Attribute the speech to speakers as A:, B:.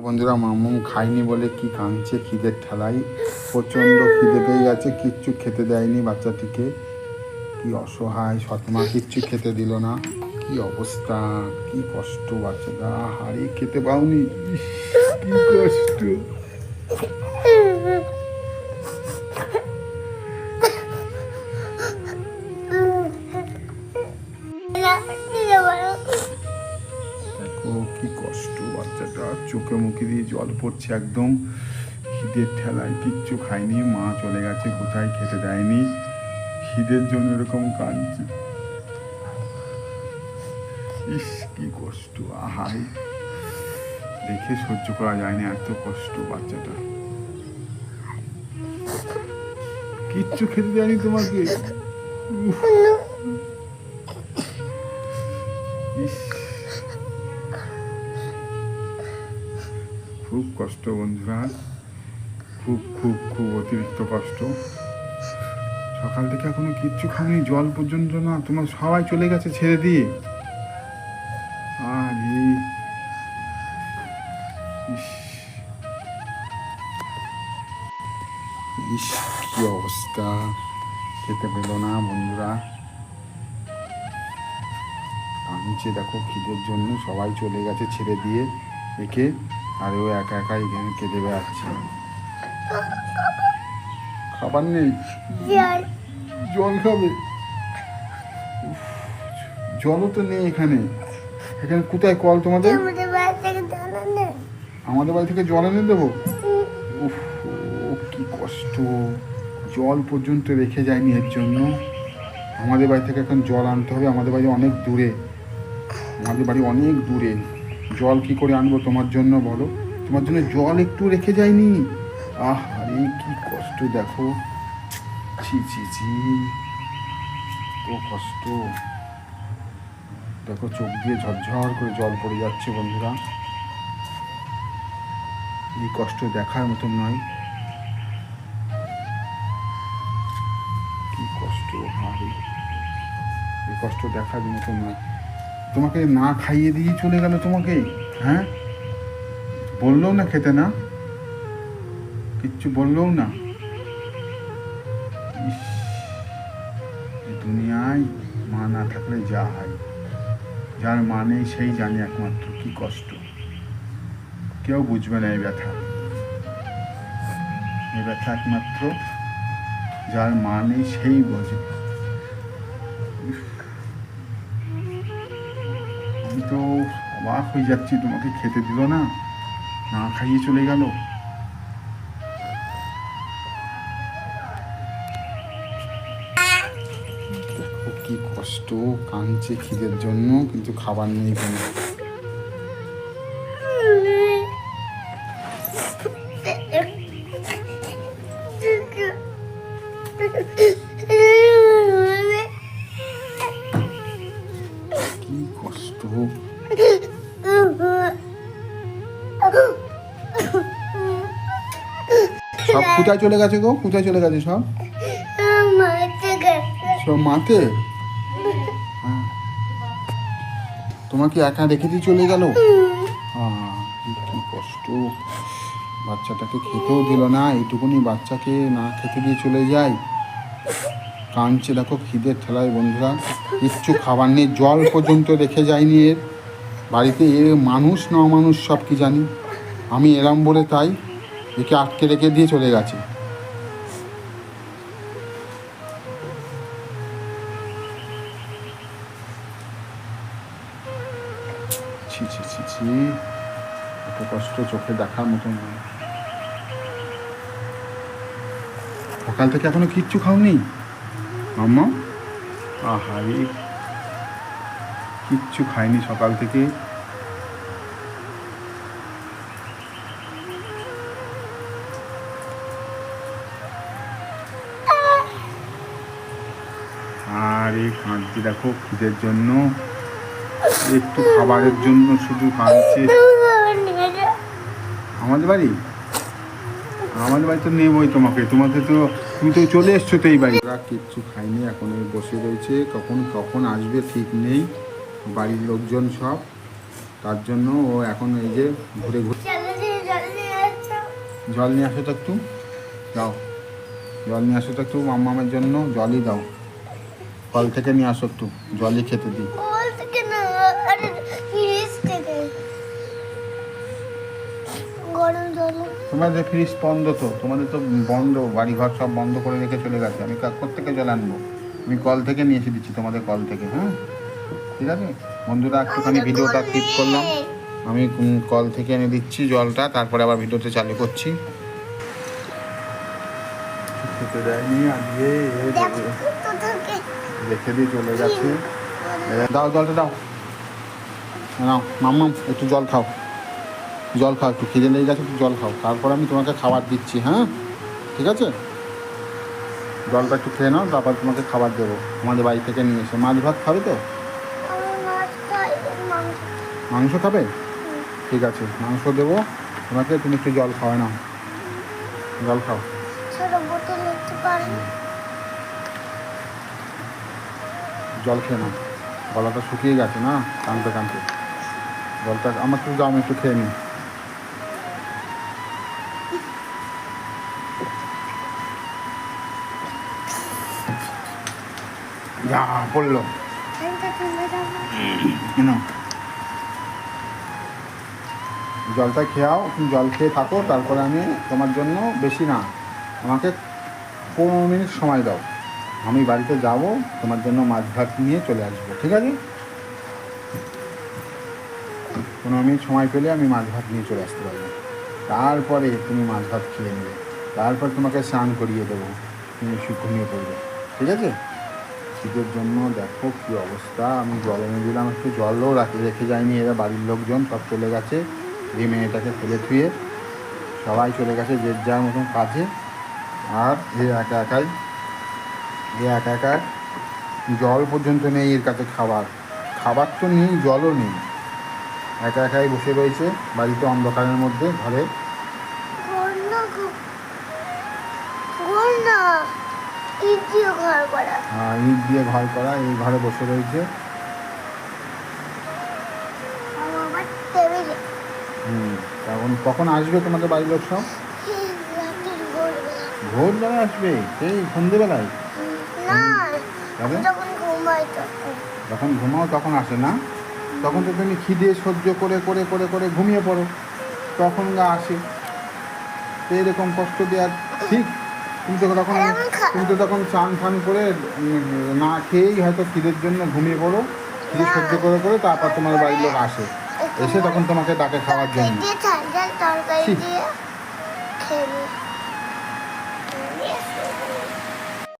A: বন্ধুরা মামুম খায়নি বলে কি কাঁদছে খিদের ঠেলায়। প্রচণ্ড খিদে পেয়ে গেছে, কিচ্ছু খেতে দেয়নি বাচ্চাটিকে। কি অসহায়, সৎমা কিচ্ছু খেতে দিল না। কি অবস্থা, কি কষ্ট বাচ্চাটা। হারিয়ে খেতে পাওনি, ইস, কি কষ্ট। দেখো কি কষ্ট বাচ্চাটা, চোখে মুখে দিয়ে জল পড়ছে একদম। খিদের ঠেলায় কিচ্ছু খায়নি, মা চলে গেছে কোথায়, খেতে দেয়নি, খিদের জন্য এরকম কাঁদছে। ইস কি কষ্ট, আহাই দেখে সহ্য করা যায় না, এত কষ্ট বাচ্চাটা। কিচ্ছু খেতে দেয়নি তোমাকে। উফ, ইস খুব কষ্ট বন্ধুরা, খুব খুব খুব অতিরিক্ত কষ্ট। সকাল থেকে এখনো কিচ্ছু খাওনি, জল পর্যন্ত না, তোমার সবাই চলে গেছে ছেড়ে দিয়ে। আর ইস কি অবস্থা, খেতে পেল না বন্ধুরা। কাঁদছে দেখো খিদের জন্য, সবাই চলে গেছে ছেড়ে দিয়ে একে, আর ও একা একাই এখানে কেঁদে বেড়াচ্ছে। খাবার নেই, জল খাবে। জলও তো নেই এখানে। এখানে কোথায় কল তোমাদের? আমাদের বাড়ি থেকে জল এনে দেবো? উফ, কি কষ্ট, জল পর্যন্ত রেখে যায়নি এর জন্য। আমাদের বাড়ি থেকে এখন জল আনতে হবে, আমাদের বাড়ি অনেক দূরে, আমাদের বাড়ি অনেক দূরে। জল কি করে আনবো তোমার জন্য বলো? তোমার জন্য জল একটু রেখে যায়নি। আরে কি কষ্ট দেখো, ছি ছি ছি, তো কষ্ট। দেখো চোখ দিয়ে ঝরঝর করে জল পড়ে যাচ্ছে বন্ধুরা। এই কষ্ট দেখার মতন নয়, কি কষ্ট। আরে এই কষ্ট দেখার মতন নয়। তোমাকে না খাইয়ে দিয়ে চলে গেল তোমাকে, হ্যাঁ? বললেও না খেতে, না কিচ্ছু বললেও না। ইস, দুনিয়ায় মা না থাকলে যা হয়, যার মা নেই সেই জানে একমাত্র কি কষ্ট। কেউ বুঝবে না এই ব্যথা, এই ব্যথা একমাত্র যার মা নেই সেই বোঝে। আমি তো অবাক হয়ে যাচ্ছি, তোমাকে খেতে দিল না, না খাইয়ে চলে গেল। দেখো কি কষ্ট, কাঁদছে খিদের জন্য, কিন্তু খাবার নেই কোনো। কি কষ্ট। সব কোথায় চলে গেছে গো, কোথায় চলে গেছে সব? সব মাঠে। হ্যাঁ, তোমাকে একা রেখে দিয়ে চলে গেল। কি কষ্ট, বাচ্চাটাকে খেতেও দিল না। এইটুকুনি বাচ্চাকে না খেতে দিয়ে চলে যায়, কাঁদছে দেখো খিদের ঠেলায় বন্ধুরা। কিচ্ছু খাবার নেই, জল পর্যন্ত রেখে যায়নি এর বাড়িতে। এ মানুষ না অমানুষ সব কি জানি, আমি এলাম বলে তাই একে আটকে রেখে দিয়ে চলে গেছে। ছি ছি ছি ছি, এত কষ্ট চোখে দেখার মতো নয়। সকাল থেকে এখনো কিচ্ছু খাওনি মাম্মা? আহারে কিচ্ছু খায়নি সকাল থেকে। আরে কাঁদছে দেখো খিদের জন্য, একটু খাবারের জন্য শুধু কাঁদছে। আমাদের বাড়ি, আমাদের বাড়ি তো নেবই তোমাকে, তোমাকে তো, তুমি তো চলে এসছো তো এই বাড়ি। ওরা কিচ্ছু খায়নি, এখন বসে রয়েছে, কখন কখন আসবে ঠিক নেই বাড়ির লোকজন সব, তার জন্য ও এখন এই যে ঘুরে ঘুরে জল নিয়ে আসো তো একটু, যাও জল নিয়ে আসো তো একটু, মাম্মামের জন্য জলই দাও, কল থেকে নিয়ে আসো একটু, জলই খেতে দিই। তোমাদের ফ্রিজ বন্ধ তো, তোমাদের তো বন্ধ, বাড়ি ঘর সব বন্ধ করে রেখে চলে গেছে। আমি কোত্থেকে জল আনবো? আমি কল থেকে নিয়ে এসে দিচ্ছি, তোমাদের কল থেকে। হ্যাঁ ঠিক আছে বন্ধুরা, একটুখানি ভিডিওটা ক্লিপ করলাম, আমি কল থেকে এনে দিচ্ছি জলটা, তারপরে আবার ভিডিওতে চালু করছি। খেতে দেয়নি আজকে, রেখে দিয়ে চলে গেছে। দাও জলটা দাও, নাও মাম্মাম একটু জল খাও, জল খাও, একটু খিদে লেগে গেছে, একটু জল খাও, তারপর আমি তোমাকে খাবার দিচ্ছি। হ্যাঁ ঠিক আছে, জলটা একটু খেয়ে নাও, তারপর তোমাকে খাবার দেবো আমাদের বাড়ি থেকে নিয়ে এসে। মাছ ভাত খাবে তো? মাংস খাবে? ঠিক আছে মাংস দেবো তোমাকে, তুমি একটু জল খাওয়া নাও, জল খাও। জল খেয়ে নাও, গলাটা শুকিয়ে গেছে না কাঁদতে কাঁদতে, জলটা আমার একটু দাও, আমি একটু খেয়ে নিই। যা পড়লো কেন, জলটা খেয়াও, তুমি জল খেয়ে থাকো, তারপরে আমি তোমার জন্য, বেশি না আমাকে 15 মিনিট সময় দাও, আমি বাড়িতে যাব, তোমার জন্য মাছ ভাত নিয়ে চলে আসবো। ঠিক আছে 15 মিনিট সময় পেলে আমি মাছ ভাত নিয়ে চলে আসতে পারবো, তারপরে তুমি মাছ ভাত খেয়ে নেবে, তারপর তোমাকে স্নান করিয়ে দেবো, তুমি ঘুমিয়ে পড়বে। ঠিক আছে, শীতের জন্য দেখো কী অবস্থা, আমি জল এনে দিলাম, একটু জলও রেখে যায়নি, এরা বাড়ির লোকজন সব চলে গেছে, এই মেয়েটাকে ফেলে থুয়ে সবাই চলে গেছে যে যার মতন কাজে, আর এ একা একা জল পর্যন্ত নেই এর কাছে, খাবার তো নেই, জলও নেই, একা একাই বসে রয়েছে বাড়িতে অন্ধকারের মধ্যে, ঘরে। হ্যাঁ ইট দিয়ে ঘর করা, এই ঘরে বসে রয়েছে। কখন আসবে তোমাদের বাড়ির লোক সব? ভোরবেলা আসবে, সেই সন্ধেবেলায়? যখন ঘুমাও তখন আসে না, তখন তো তুমি খিদে সহ্য করে করে করে করে ঘুমিয়ে পড়ো, তখন গা আসে। তো এরকম কষ্ট দেওয়ার ঠিক, তুমি তো তখন চান ফান করে না খেয়েই হয়তো খিদের জন্য ঘুমিয়ে পড়ো, খিদে সহ্য করে করে তারপর তোমার বাড়ির লোক আসে, এসে তখন তোমাকে ডাকে খাওয়ার জন্য।